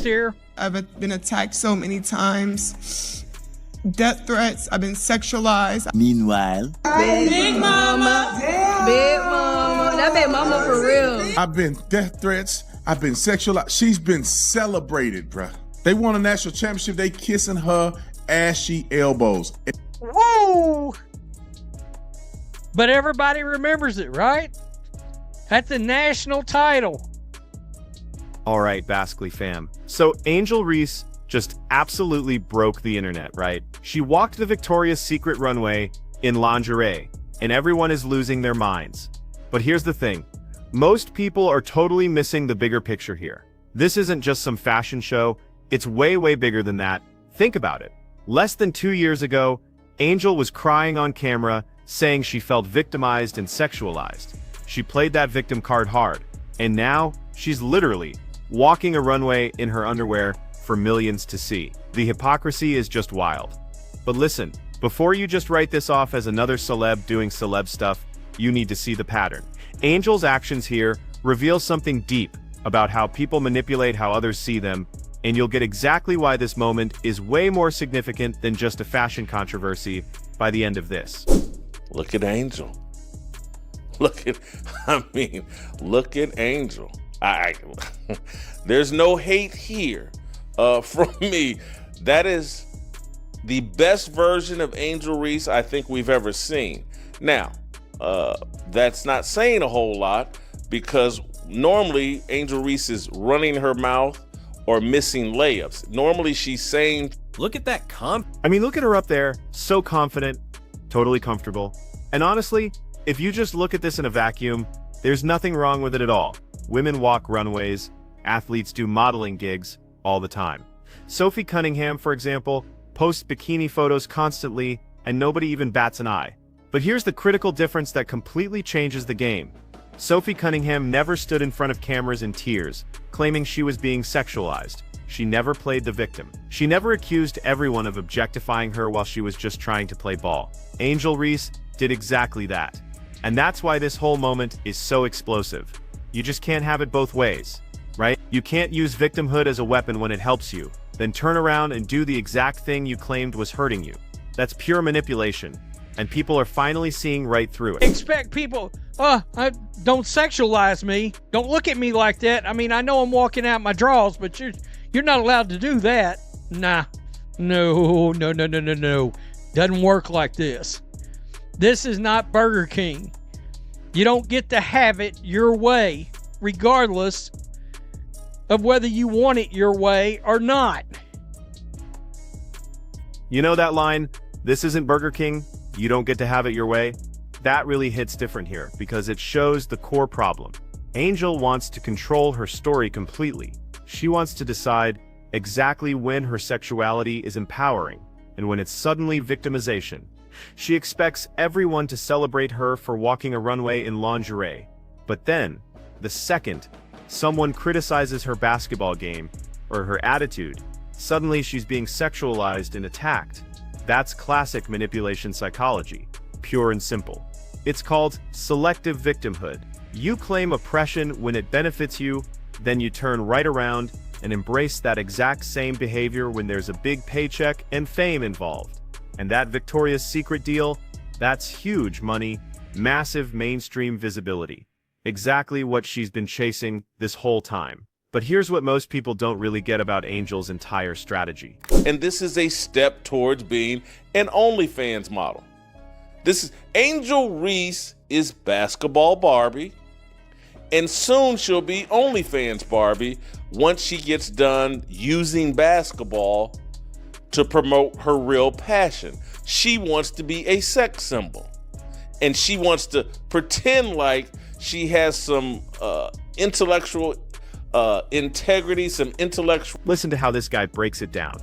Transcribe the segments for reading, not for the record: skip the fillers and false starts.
here. I've been attacked so many times. Death threats. I've been sexualized. Meanwhile, Big mama. Big mama. That big mama for real. I've been death threats. I've been sexualized. She's been celebrated, bruh. They won a national championship. They kissing her ashy elbows. Woo! But everybody remembers it, right? That's a national title. All right, Baskley fam. So Angel Reese just absolutely broke the internet, right? She walked the Victoria's Secret runway in lingerie, and everyone is losing their minds. But here's the thing. Most people are totally missing the bigger picture here. This isn't just some fashion show. It's way, way bigger than that. Think about it. Less than 2 years ago, Angel was crying on camera, saying she felt victimized and sexualized. She played that victim card hard, and now she's literally walking a runway in her underwear for millions to see. The hypocrisy is just wild. But listen, before you just write this off as another celeb doing celeb stuff, you need to see the pattern. Angel's actions here reveal something deep about how people manipulate how others see them, and you'll get exactly why this moment is way more significant than just a fashion controversy by the end of this. Look at Angel. Look at Angel. There's no hate here from me. That is the best version of Angel Reese I think we've ever seen. Now, that's not saying a whole lot because normally Angel Reese is running her mouth or missing layups. Normally she's saying, look at that look at her up there, so confident, totally comfortable. And honestly, if you just look at this in a vacuum, there's nothing wrong with it at all. Women walk runways, athletes do modeling gigs all the time. Sophie Cunningham, for example, posts bikini photos constantly and nobody even bats an eye. But here's the critical difference that completely changes the game. Sophie Cunningham never stood in front of cameras in tears, claiming she was being sexualized. She never played the victim. She never accused everyone of objectifying her while she was just trying to play ball. Angel Reese did exactly that. And that's why this whole moment is so explosive. You just can't have it both ways, right? You can't use victimhood as a weapon when it helps you, then turn around and do the exact thing you claimed was hurting you. That's pure manipulation, and people are finally seeing right through it. Expect people, don't sexualize me. Don't look at me like that. I mean, I know I'm walking out my drawers, but you're not allowed to do that. Nah, no. Doesn't work like this. This is not Burger King. You don't get to have it your way, regardless of whether you want it your way or not. You know that line, this isn't Burger King, you don't get to have it your way? That really hits different here because it shows the core problem. Angel wants to control her story completely. She wants to decide exactly when her sexuality is empowering and when it's suddenly victimization. She expects everyone to celebrate her for walking a runway in lingerie. But then, the second someone criticizes her basketball game or her attitude, suddenly she's being sexualized and attacked. That's classic manipulation psychology, pure and simple. It's called selective victimhood. You claim oppression when it benefits you, then you turn right around and embrace that exact same behavior when there's a big paycheck and fame involved. And that Victoria's Secret deal, that's huge money, massive mainstream visibility. Exactly what she's been chasing this whole time. But here's what most people don't really get about Angel's entire strategy. and this is a step towards being an OnlyFans model. Angel Reese is basketball Barbie, and soon she'll be OnlyFans Barbie once she gets done using basketball to promote her real passion. She wants to be a sex symbol, and she wants to pretend like she has some intellectual integrity, some intellectual... Listen to how this guy breaks it down.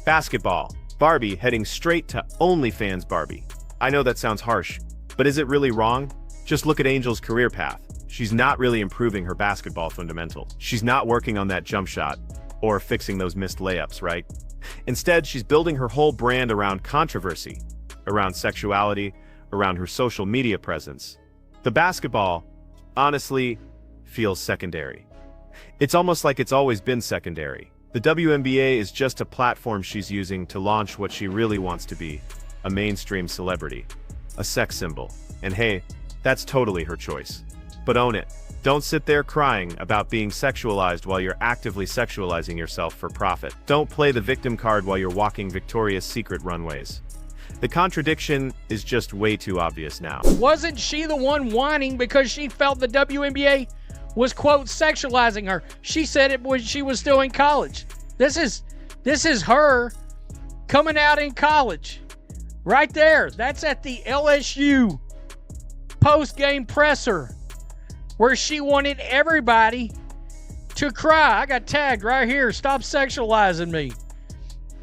Basketball, Barbie heading straight to OnlyFans Barbie. I know that sounds harsh, but is it really wrong? Just look at Angel's career path. She's not really improving her basketball fundamentals. She's not working on that jump shot or fixing those missed layups, right? Instead, she's building her whole brand around controversy, around sexuality, around her social media presence. The basketball, honestly, feels secondary. It's almost like it's always been secondary. The WNBA is just a platform she's using to launch what she really wants to be, a mainstream celebrity, a sex symbol. And hey, that's totally her choice. But own it. Don't sit there crying about being sexualized while you're actively sexualizing yourself for profit. Don't play the victim card while you're walking Victoria's Secret runways. The contradiction is just way too obvious now. Wasn't she the one whining because she felt the WNBA was, quote, sexualizing her? She said it when she was still in college. This is her coming out in college. Right there. That's at the LSU post-game presser where she wanted everybody to cry. I got tagged right here. Stop sexualizing me.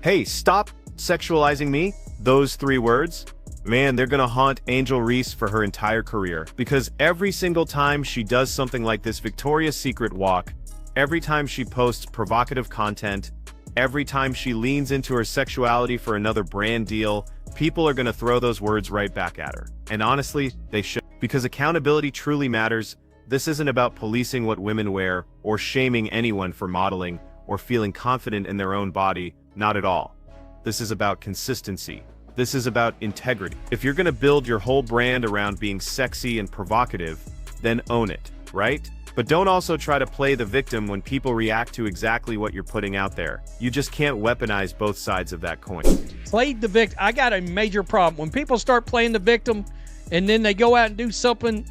Hey, stop sexualizing me. Those 3 words, man, they're gonna haunt Angel Reese for her entire career. Because every single time she does something like this Victoria's Secret walk, every time she posts provocative content, every time she leans into her sexuality for another brand deal, people are gonna throw those words right back at her. And honestly, they should. Because accountability truly matters. This isn't about policing what women wear or shaming anyone for modeling or feeling confident in their own body, not at all. This is about consistency. This is about integrity. If you're gonna build your whole brand around being sexy and provocative, then own it, right? But don't also try to play the victim when people react to exactly what you're putting out there. You just can't weaponize both sides of that coin. Played the victim. I got a major problem. When people start playing the victim and then they go out and do something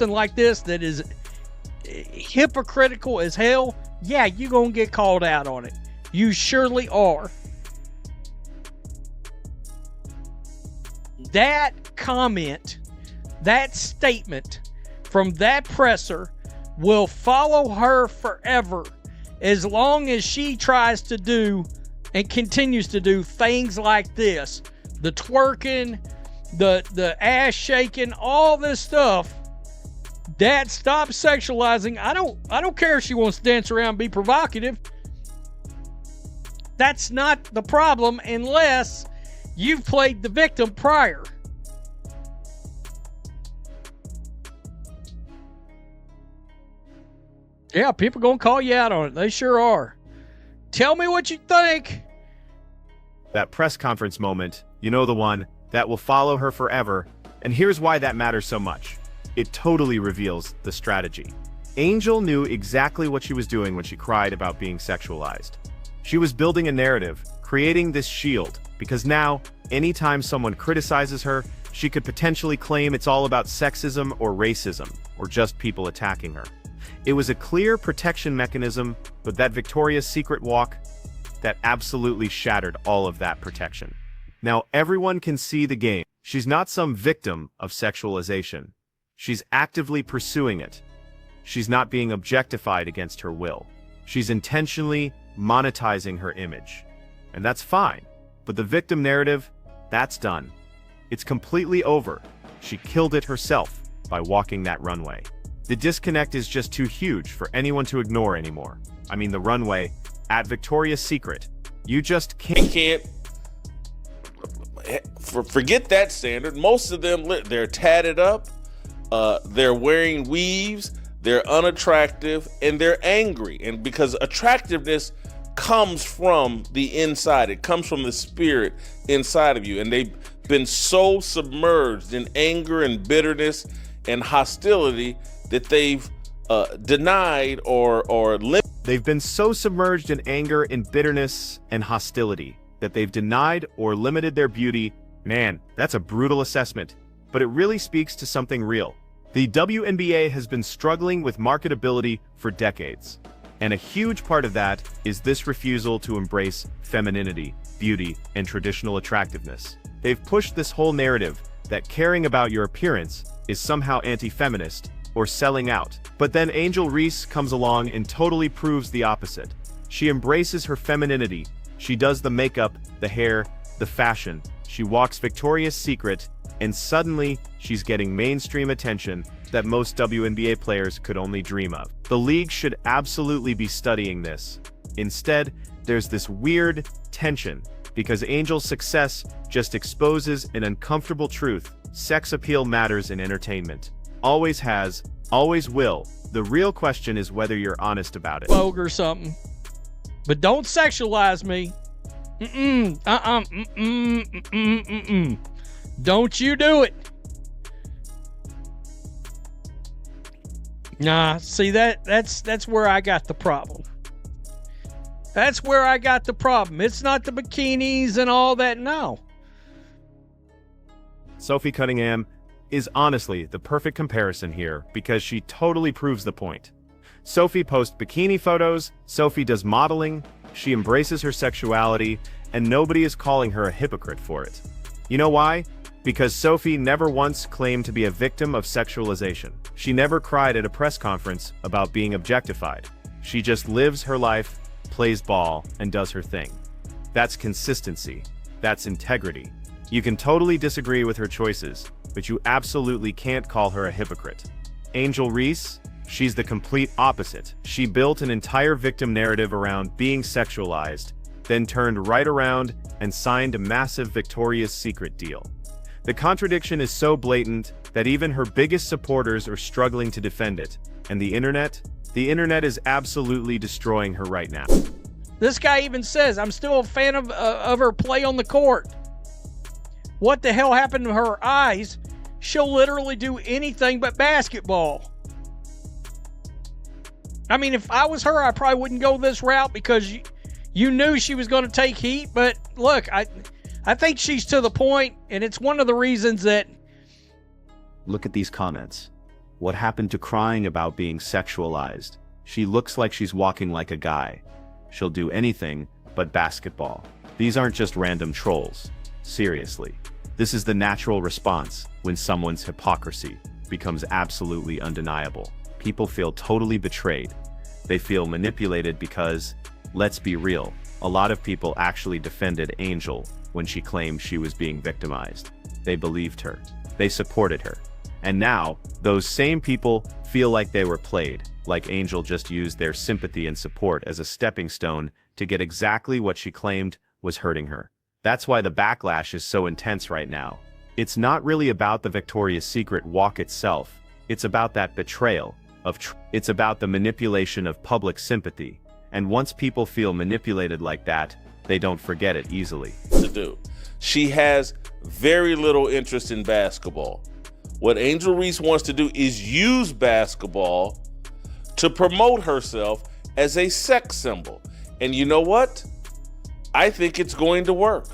like this that is hypocritical as hell, yeah, you're gonna get called out on it. You surely are. That comment, that statement from that presser will follow her forever as long as she tries to do and continues to do things like this. The twerking, the ass shaking, all this stuff. Dad, stop sexualizing. I don't care if she wants to dance around and be provocative. That's not the problem unless you've played the victim prior. Yeah, people gonna call you out on it. They sure are. Tell me what you think. That press conference moment, you know, the one that will follow her forever. And here's why that matters so much. It totally reveals the strategy. Angel knew exactly what she was doing when she cried about being sexualized. She was building a narrative, creating this shield, because now, anytime someone criticizes her, she could potentially claim it's all about sexism or racism, or just people attacking her. It was a clear protection mechanism, but that Victoria's Secret walk, that absolutely shattered all of that protection. Now everyone can see the game. She's not some victim of sexualization. She's actively pursuing it. She's not being objectified against her will. She's intentionally monetizing her image. And that's fine. But the victim narrative, that's done. It's completely over. She killed it herself by walking that runway. The disconnect is just too huge for anyone to ignore anymore. I mean, the runway at Victoria's Secret. You just can't. Forget that standard. Most of them, they're tatted up, they're wearing weaves, they're unattractive, and they're angry. And because attractiveness comes from the inside, it comes from the spirit inside of you. And they've been so submerged in anger and bitterness and hostility that they've denied or limited. They've been so submerged in anger and bitterness and hostility that they've denied or limited their beauty. Man, that's a brutal assessment, but it really speaks to something real. The WNBA has been struggling with marketability for decades, and a huge part of that is this refusal to embrace femininity, beauty, and traditional attractiveness. They've pushed this whole narrative that caring about your appearance is somehow anti-feminist or selling out. But then Angel Reese comes along and totally proves the opposite. She embraces her femininity. She does the makeup, the hair, the fashion. She walks Victoria's Secret, and suddenly she's getting mainstream attention that most WNBA players could only dream of. The league should absolutely be studying this. Instead, there's this weird tension because Angel's success just exposes an uncomfortable truth. Sex appeal matters in entertainment. Always has, always will. The real question is whether you're honest about it. Vogue or something. But don't sexualize me. Don't you do it. Nah, see that's where I got the problem. That's where I got the problem. It's not the bikinis and all that, no. Sophie Cunningham is honestly the perfect comparison here because she totally proves the point. Sophie posts bikini photos, Sophie does modeling, she embraces her sexuality, and nobody is calling her a hypocrite for it. You know why? Because Sophie never once claimed to be a victim of sexualization. She never cried at a press conference about being objectified. She just lives her life, plays ball, and does her thing. That's consistency. That's integrity. You can totally disagree with her choices, but you absolutely can't call her a hypocrite. Angel Reese? She's the complete opposite. She built an entire victim narrative around being sexualized, then turned right around and signed a massive Victoria's Secret deal. The contradiction is so blatant that even her biggest supporters are struggling to defend it. And the internet is absolutely destroying her right now. This guy even says, I'm still a fan of her play on the court. What the hell happened to her eyes? She'll literally do anything but basketball. I mean, if I was her, I probably wouldn't go this route because you knew she was going to take heat. But look, I think she's to the point, and it's one of the reasons that... Look at these comments. What happened to crying about being sexualized? She looks like she's walking like a guy. She'll do anything but basketball. These aren't just random trolls. Seriously. This is the natural response when someone's hypocrisy becomes absolutely undeniable. People feel totally betrayed. They feel manipulated because, let's be real, a lot of people actually defended Angel when she claimed she was being victimized. They believed her. They supported her. And now, those same people feel like they were played, like Angel just used their sympathy and support as a stepping stone to get exactly what she claimed was hurting her. That's why the backlash is so intense right now. It's not really about the Victoria's Secret walk itself. It's about that betrayal it's about the manipulation of public sympathy. And once people feel manipulated like that, they don't forget it easily. She has very little interest in basketball. What Angel Reese wants to do is use basketball to promote herself as a sex symbol. And you know what? I think it's going to work.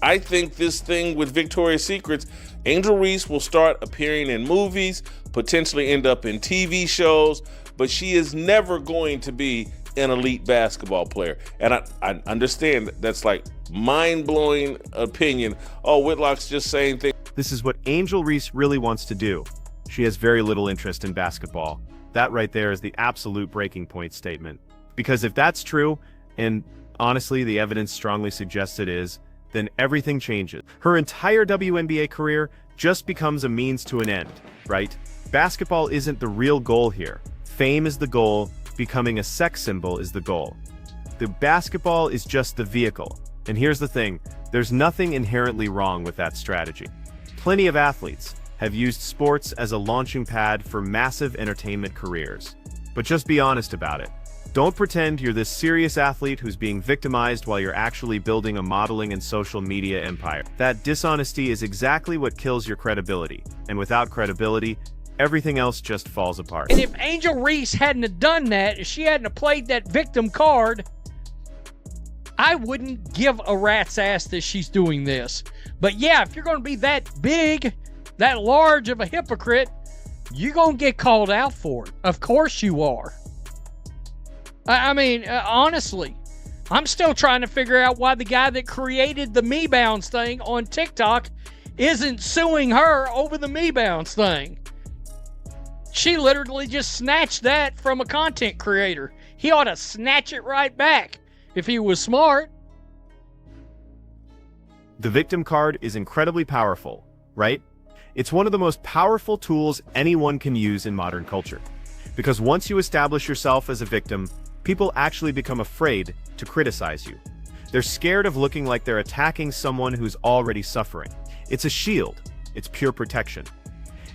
I think this thing with Victoria's Secrets, Angel Reese will start appearing in movies, potentially end up in TV shows, but she is never going to be an elite basketball player. And I understand that's like mind-blowing opinion. Oh, Whitlock's just saying things. This is what Angel Reese really wants to do. She has very little interest in basketball. That right there is the absolute breaking point statement. Because if that's true, and honestly the evidence strongly suggests it is, then everything changes. Her entire WNBA career just becomes a means to an end, right? Basketball isn't the real goal here. Fame is the goal, becoming a sex symbol is the goal. The basketball is just the vehicle. And here's the thing, there's nothing inherently wrong with that strategy. Plenty of athletes have used sports as a launching pad for massive entertainment careers. But just be honest about it. Don't pretend you're this serious athlete who's being victimized while you're actually building a modeling and social media empire. That dishonesty is exactly what kills your credibility. And without credibility, everything else just falls apart. And if Angel Reese hadn't have done that, if she hadn't have played that victim card, I wouldn't give a rat's ass that she's doing this. But yeah, if you're going to be that big, that large of a hypocrite, you're going to get called out for it. Of course you are. I mean, honestly, I'm still trying to figure out why the guy that created the Me Bounce thing on TikTok isn't suing her over the Me Bounce thing. She literally just snatched that from a content creator. He ought to snatch it right back if he was smart. The victim card is incredibly powerful, right? It's one of the most powerful tools anyone can use in modern culture. Because once you establish yourself as a victim, people actually become afraid to criticize you. They're scared of looking like they're attacking someone who's already suffering. It's a shield. It's pure protection.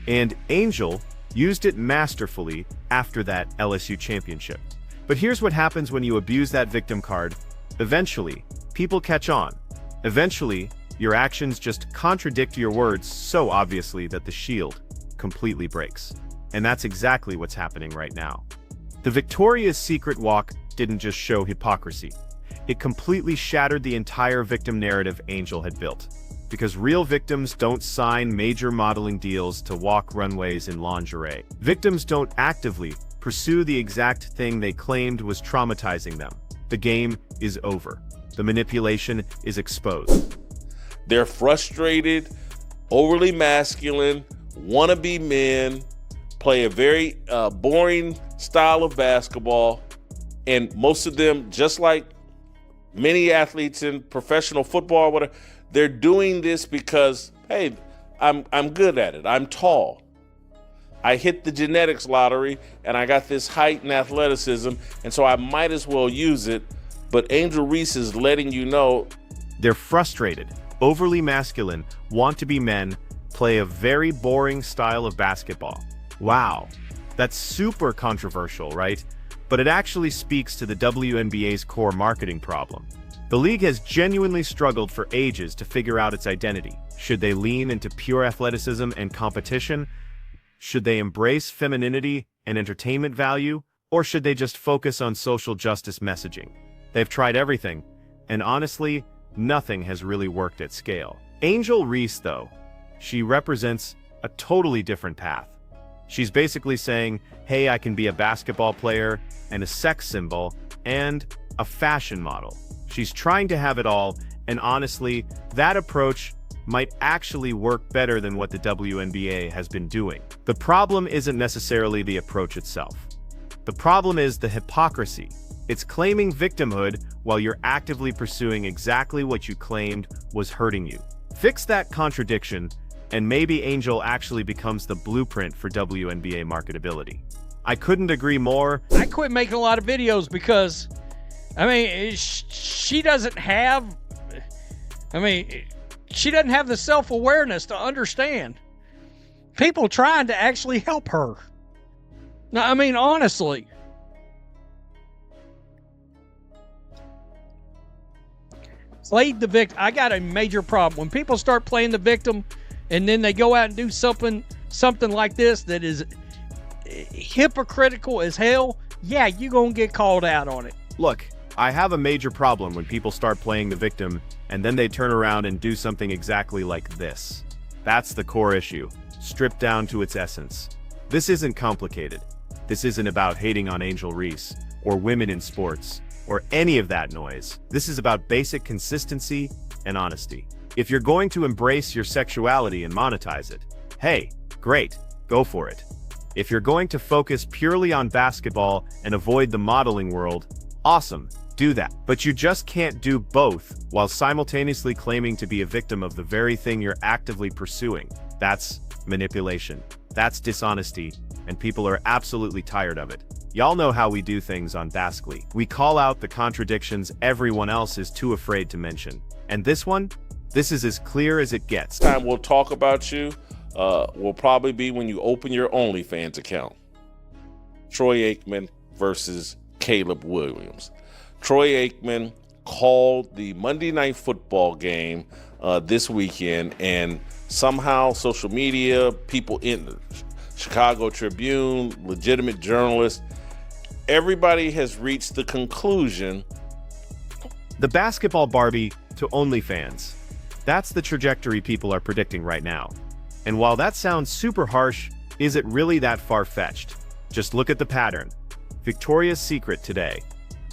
And Angel used it masterfully after that LSU championship. But here's what happens when you abuse that victim card. Eventually, people catch on. Eventually, your actions just contradict your words so obviously that the shield completely breaks. And that's exactly what's happening right now. The Victoria's Secret walk didn't just show hypocrisy. It completely shattered the entire victim narrative Angel had built. Because real victims don't sign major modeling deals to walk runways in lingerie. Victims don't actively pursue the exact thing they claimed was traumatizing them. The game is over. The manipulation is exposed. They're frustrated, overly masculine, wannabe men, play a very boring style of basketball, and most of them, just like many athletes in professional football or whatever, they're doing this because, hey, I'm good at it. I'm tall. I hit the genetics lottery and I got this height and athleticism, and so I might as well use it. But Angel Reese is letting you know they're frustrated, overly masculine, want to be men, play a very boring style of basketball. Wow, that's super controversial, right? But it actually speaks to the WNBA's core marketing problem. The league has genuinely struggled for ages to figure out its identity. Should they lean into pure athleticism and competition? Should they embrace femininity and entertainment value? Or should they just focus on social justice messaging? They've tried everything, and honestly, nothing has really worked at scale. Angel Reese, though, she represents a totally different path. She's basically saying, hey, I can be a basketball player and a sex symbol and a fashion model. She's trying to have it all, and honestly, that approach might actually work better than what the WNBA has been doing. The problem isn't necessarily the approach itself. The problem is the hypocrisy. It's claiming victimhood while you're actively pursuing exactly what you claimed was hurting you. Fix that contradiction, and maybe Angel actually becomes the blueprint for WNBA marketability. I couldn't agree more. I quit making a lot of videos because, I mean, she doesn't have, she doesn't have the self-awareness to understand people trying to actually help her. Now, I mean, honestly. Played the victim. I got a major problem. When people start playing the victim and then they go out and do something like this that is hypocritical as hell, yeah, you're going to get called out on it. Look, I have a major problem when people start playing the victim and then they turn around and do something exactly like this. That's the core issue, stripped down to its essence. This isn't complicated. This isn't about hating on Angel Reese or women in sports or any of that noise. This is about basic consistency and honesty. If you're going to embrace your sexuality and monetize it, hey, great, go for it. If you're going to focus purely on basketball and avoid the modeling world, awesome, do that. But you just can't do both while simultaneously claiming to be a victim of the very thing you're actively pursuing. That's manipulation. That's dishonesty, and people are absolutely tired of it. Y'all know how we do things on Baskly. We call out the contradictions everyone else is too afraid to mention. And this one? This is as clear as it gets. Time we'll talk about you will probably be when you open your OnlyFans account. Troy Aikman versus Caleb Williams. Troy Aikman called the Monday Night Football game this weekend, and somehow social media, people in the Chicago Tribune, legitimate journalists, everybody has reached the conclusion. The basketball Barbie to OnlyFans. That's the trajectory people are predicting right now. And while that sounds super harsh, is it really that far-fetched? Just look at the pattern. Victoria's Secret today.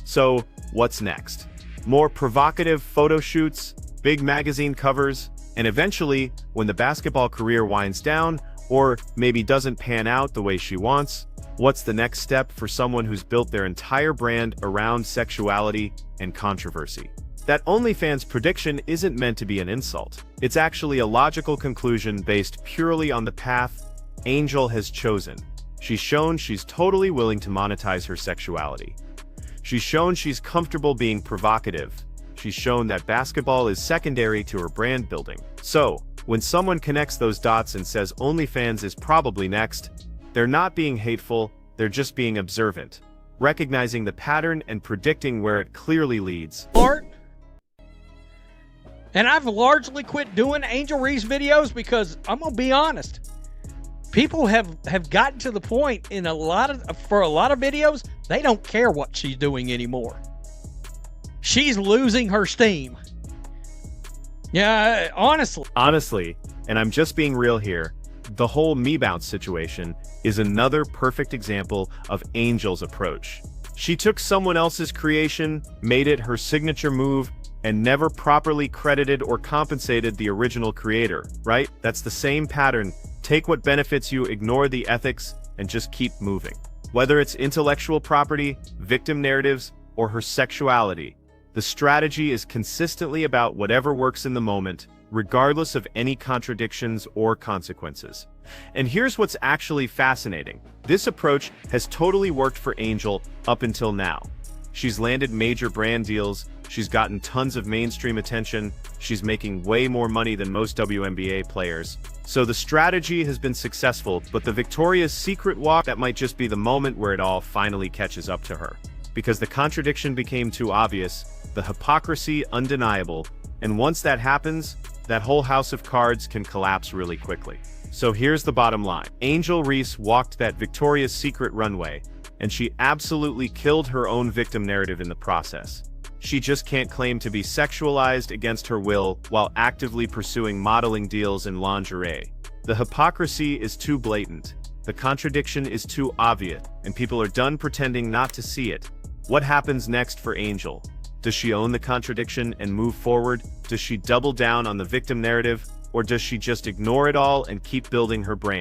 So, what's next? More provocative photo shoots, big magazine covers, and eventually, when the basketball career winds down, or maybe doesn't pan out the way she wants, what's the next step for someone who's built their entire brand around sexuality and controversy? That OnlyFans prediction isn't meant to be an insult. It's actually a logical conclusion based purely on the path Angel has chosen. She's shown she's totally willing to monetize her sexuality. She's shown she's comfortable being provocative. She's shown that basketball is secondary to her brand building. So, when someone connects those dots and says OnlyFans is probably next, they're not being hateful, they're just being observant. recognizing the pattern and predicting where it clearly leads. Art. And I've largely quit doing Angel Reese videos because I'm gonna be honest. People have gotten to the point for a lot of videos, they don't care what she's doing anymore. She's losing her steam. Yeah, honestly. Honestly, and I'm just being real here, the whole Me Bounce situation is another perfect example of Angel's approach. She took someone else's creation, made it her signature move, and never properly credited or compensated the original creator, right? That's the same pattern. Take what benefits you, ignore the ethics, and just keep moving. Whether it's intellectual property, victim narratives, or her sexuality, the strategy is consistently about whatever works in the moment, regardless of any contradictions or consequences. And here's what's actually fascinating. This approach has totally worked for Angel up until now. She's landed major brand deals, she's gotten tons of mainstream attention, she's making way more money than most WNBA players. So the strategy has been successful, but the Victoria's Secret walk, that might just be the moment where it all finally catches up to her. Because the contradiction became too obvious, the hypocrisy undeniable, and once that happens, that whole house of cards can collapse really quickly. So here's the bottom line. Angel Reese walked that Victoria's Secret runway, and she absolutely killed her own victim narrative in the process. She just can't claim to be sexualized against her will while actively pursuing modeling deals in lingerie. The hypocrisy is too blatant. The contradiction is too obvious, and people are done pretending not to see it. What happens next for Angel? Does she own the contradiction and move forward? Does she double down on the victim narrative? Or does she just ignore it all and keep building her brand?